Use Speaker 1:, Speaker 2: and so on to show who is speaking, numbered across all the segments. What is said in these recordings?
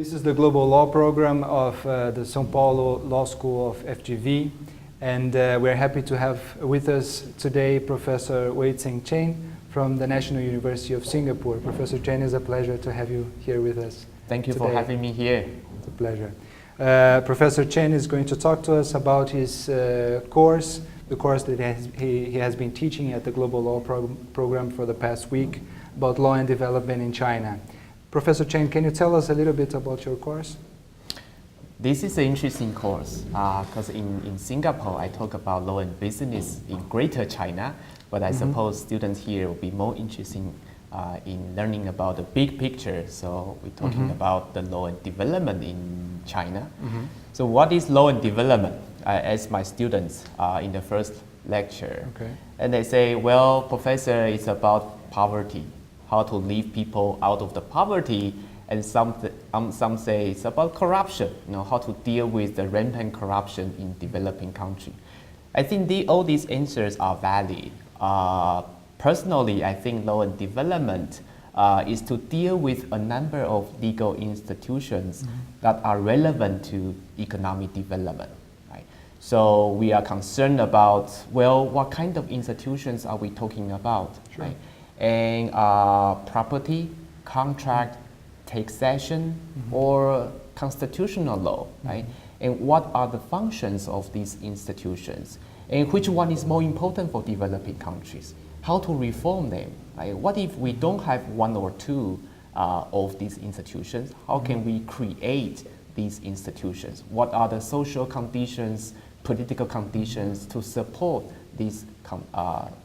Speaker 1: This is the Global Law Program of the São Paulo Law School of FGV, and we're happy to have with us today Professor Weitseng Chen from the National University of Singapore. Professor Chen, it's a pleasure to have you here with us.
Speaker 2: Thank you
Speaker 1: today.
Speaker 2: for having me here.
Speaker 1: It's a pleasure. Professor Chen is going to talk to us about his course, the course that he has been teaching at the Global Law Program for the past week about law and development in China. Professor Chen, can you tell us a little bit about your course?
Speaker 2: This is an interesting course because in Singapore I talk about law and business in Greater China, but I suppose students here will be more interested in learning about the big picture. So we're talking about the law and development in China. So what is law and development? I ask my students in the first lecture.
Speaker 1: Okay.
Speaker 2: And they say, well, professor, it's about poverty, how to leave people out of the poverty. And some say it's about corruption, how to deal with the rampant corruption in developing countries. I think all these answers are valid. Personally, I think law and development is to deal with a number of legal institutions that are relevant to economic development. Right? So we are concerned about, well, what kind of institutions are we talking about?
Speaker 1: Sure.
Speaker 2: Right? And property, contract, taxation, or constitutional law, right? And what are the functions of these institutions? And which one is more important for developing countries? How to reform them? Right? What if we don't have one or two of these institutions? How can we create these institutions? What are the social conditions, political conditions to support these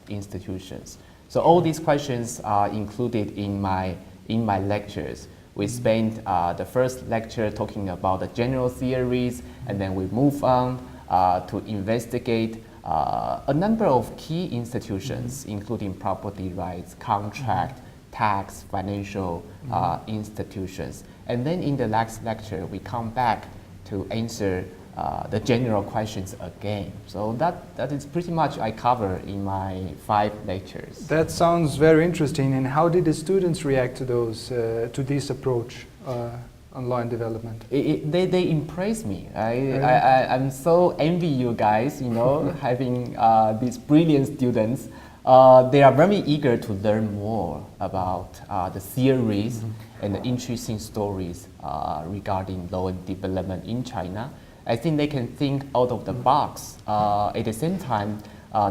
Speaker 2: institutions? So all these questions are included in my lectures. We spent the first lecture talking about the general theories, and then we move on to investigate a number of key institutions, including property rights, contract, tax, financial institutions. And then in the next lecture, we come back to answer the general questions again. So that is pretty much I cover in my 5 lectures.
Speaker 1: That sounds very interesting. And how did the students react to to this approach on law and development?
Speaker 2: They impress me. I'm so envy you guys, having these brilliant students. They are very eager to learn more about the theories and the interesting stories regarding law and development in China. I think they can think out of the box. At the same time,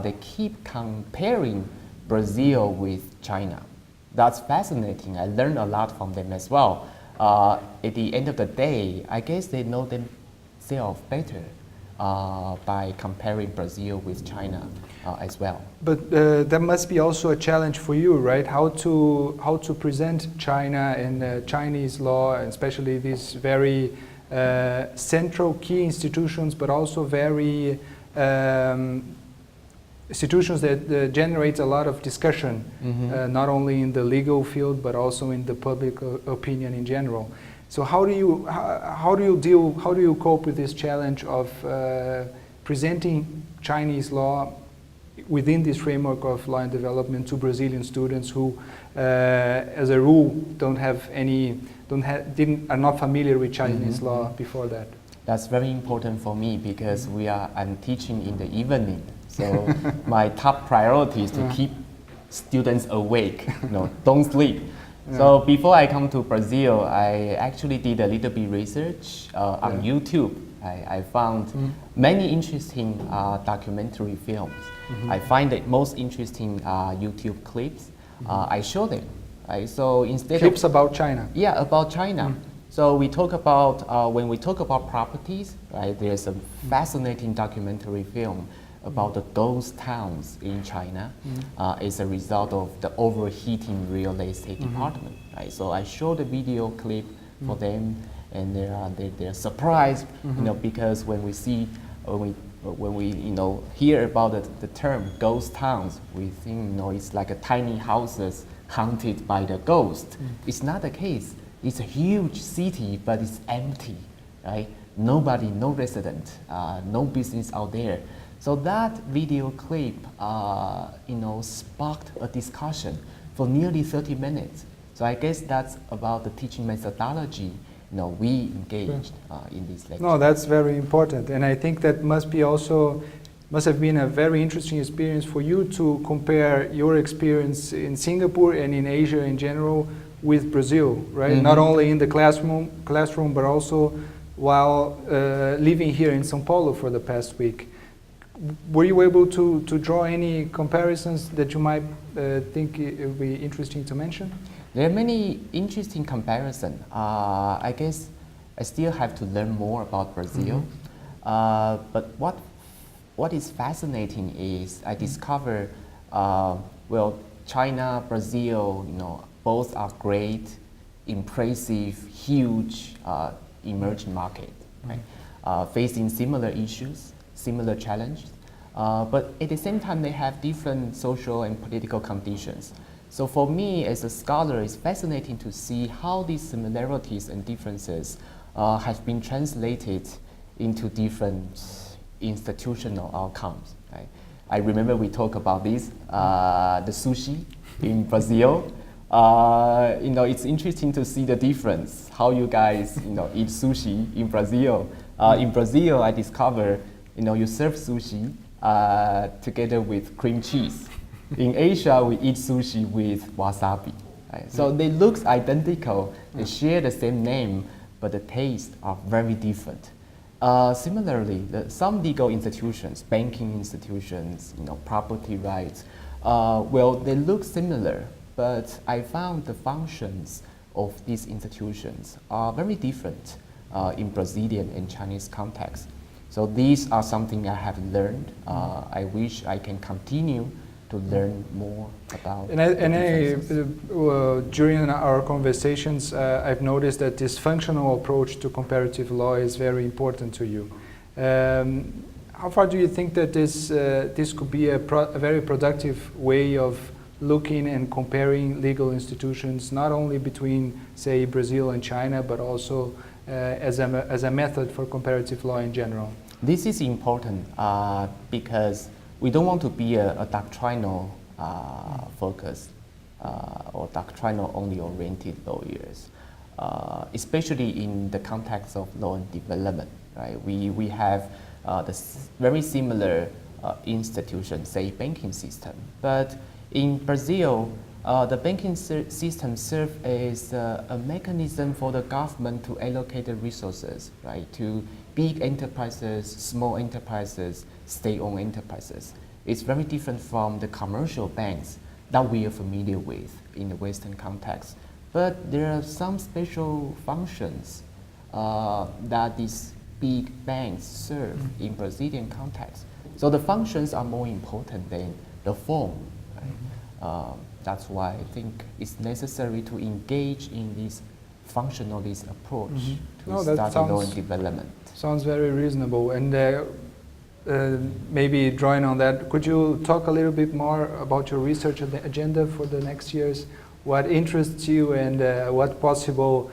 Speaker 2: they keep comparing Brazil with China. That's fascinating. I learned a lot from them as well. At the end of the day, I guess they know themselves better by comparing Brazil with China as well.
Speaker 1: But that must be also a challenge for you, right? How to present China and Chinese law, and especially these very central key institutions, but also very institutions that generate a lot of discussion, not only in the legal field, but also in the public opinion in general. So how do you cope with this challenge of presenting Chinese law within this framework of law and development to Brazilian students who, as a rule, are not familiar with Chinese law before that?
Speaker 2: That's very important for me because I'm teaching in the evening. So my top priority is to keep students awake, don't sleep. So before I come to Brazil, I actually did a little bit research on YouTube. I found many interesting documentary films. I find the most interesting YouTube clips. I show them. Right? So instead
Speaker 1: clips about China.
Speaker 2: Yeah, about China. So we talk about when we talk about properties, right? There's a fascinating documentary film about the ghost towns in China as a result of the overheating real estate department. Right? So I show the video clip for them, and they're surprised, because when we hear about the term ghost towns, we think it's like a tiny houses haunted by the ghost. It's not the case. It's a huge city, but it's empty, right? Nobody, no resident, no business out there. So that video clip, sparked a discussion for nearly 30 minutes. So I guess that's about the teaching methodology we engaged in these lectures.
Speaker 1: No, that's very important, and I think that must have been a very interesting experience for you to compare your experience in Singapore and in Asia in general with Brazil, right? Not only in the classroom, but also while living here in São Paulo for the past week. Were you able to draw any comparisons that you might think it would be interesting to mention?
Speaker 2: There are many interesting comparisons. I guess I still have to learn more about Brazil. But what is fascinating is I discover, China, Brazil, both are great, impressive, huge emerging market, right? Facing similar issues, similar challenges, but at the same time they have different social and political conditions. So for me as a scholar, it's fascinating to see how these similarities and differences have been translated into different institutional outcomes. Right? I remember we talked about this, the sushi in Brazil. It's interesting to see the difference, how you guys eat sushi in Brazil. In Brazil, I discovered you serve sushi together with cream cheese. In Asia, we eat sushi with wasabi. Right? So they look identical, they share the same name, but the tastes are very different. Similarly, some legal institutions, banking institutions, property rights, they look similar, but I found the functions of these institutions are very different in Brazilian and Chinese context. So these are something I have learned. I wish I can continue to learn more about.
Speaker 1: During our conversations, I've noticed that this functional approach to comparative law is very important to you. How far do you think that this could be a very productive way of looking and comparing legal institutions, not only between, say, Brazil and China, but also as a method for comparative law in general?
Speaker 2: This is important because we don't want to be a doctrinal focused or doctrinal only oriented lawyers, especially in the context of law and development. Right? We have very similar institutions, say banking system, but in Brazil, the banking system serves as a mechanism for the government to allocate the resources, right, to big enterprises, small enterprises, state-owned enterprises. It's very different from the commercial banks that we are familiar with in the Western context. But there are some special functions that these big banks serve in Brazilian context. So the functions are more important than the form. Right? That's why I think it's necessary to engage in this functionalist approach to study law and development.
Speaker 1: Sounds very reasonable. And maybe drawing on that, could you talk a little bit more about your research agenda for the next years? What interests you and what possible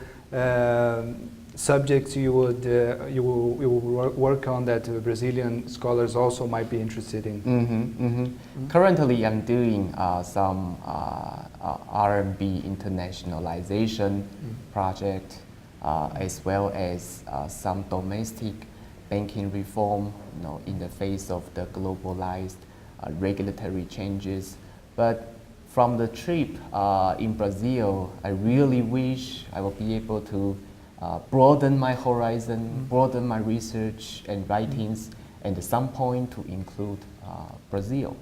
Speaker 1: subjects you will work on that Brazilian scholars also might be interested in?
Speaker 2: Currently, I'm doing some RMB internationalization project, as well as some domestic banking reform, in the face of the globalized regulatory changes. But from the trip in Brazil, I really wish I will be able to broaden my horizon, broaden my research and writings, and at some point to include Brazil.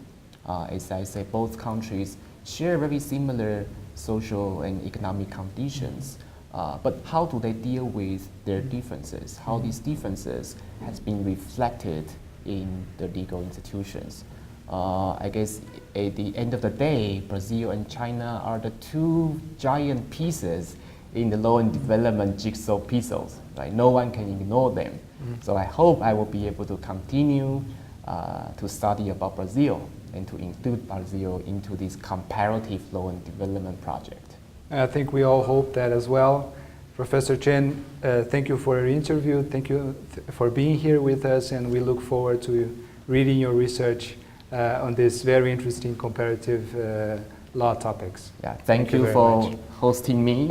Speaker 2: As I say, both countries share very similar social and economic conditions, but how do they deal with their differences? How these differences has been reflected in the legal institutions? I guess at the end of the day, Brazil and China are the two giant pieces in the law and development jigsaw puzzles, right? No one can ignore them. So I hope I will be able to continue to study about Brazil and to include Brazil into this comparative law and development project.
Speaker 1: I think we all hope that as well. Professor Chen, thank you for your interview. Thank you for being here with us, and we look forward to reading your research on this very interesting comparative law topics.
Speaker 2: Yeah, thank you
Speaker 1: very
Speaker 2: for
Speaker 1: much.
Speaker 2: hosting me.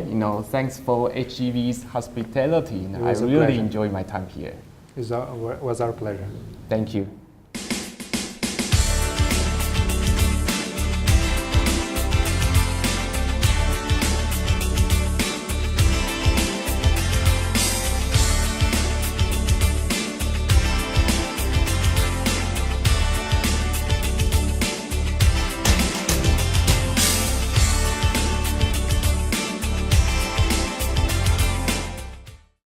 Speaker 2: Thanks for HGV's hospitality. I
Speaker 1: was a
Speaker 2: really
Speaker 1: pleasure.
Speaker 2: enjoy my time here.
Speaker 1: It was our pleasure.
Speaker 2: Thank you.